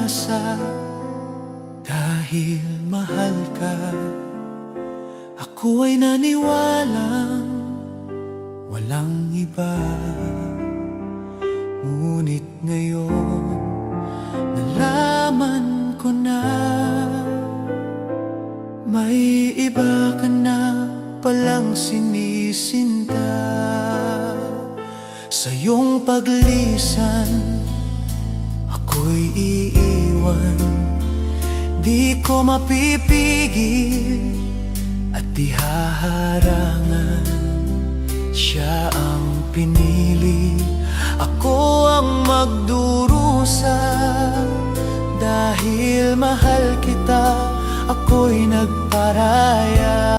pag-asa. Dahil mahal ka, ako ay naniwalang walang iba. Ngunit ngayon, nalaman ko na may iba ka na palang sinisinta. Sa iyong paglisan, ako'y iiwan. Di ko mapipigil at di haharangan. Siya ang pinili, ako ang magdurusa. Dahil mahal kita, ako'y nagparaya.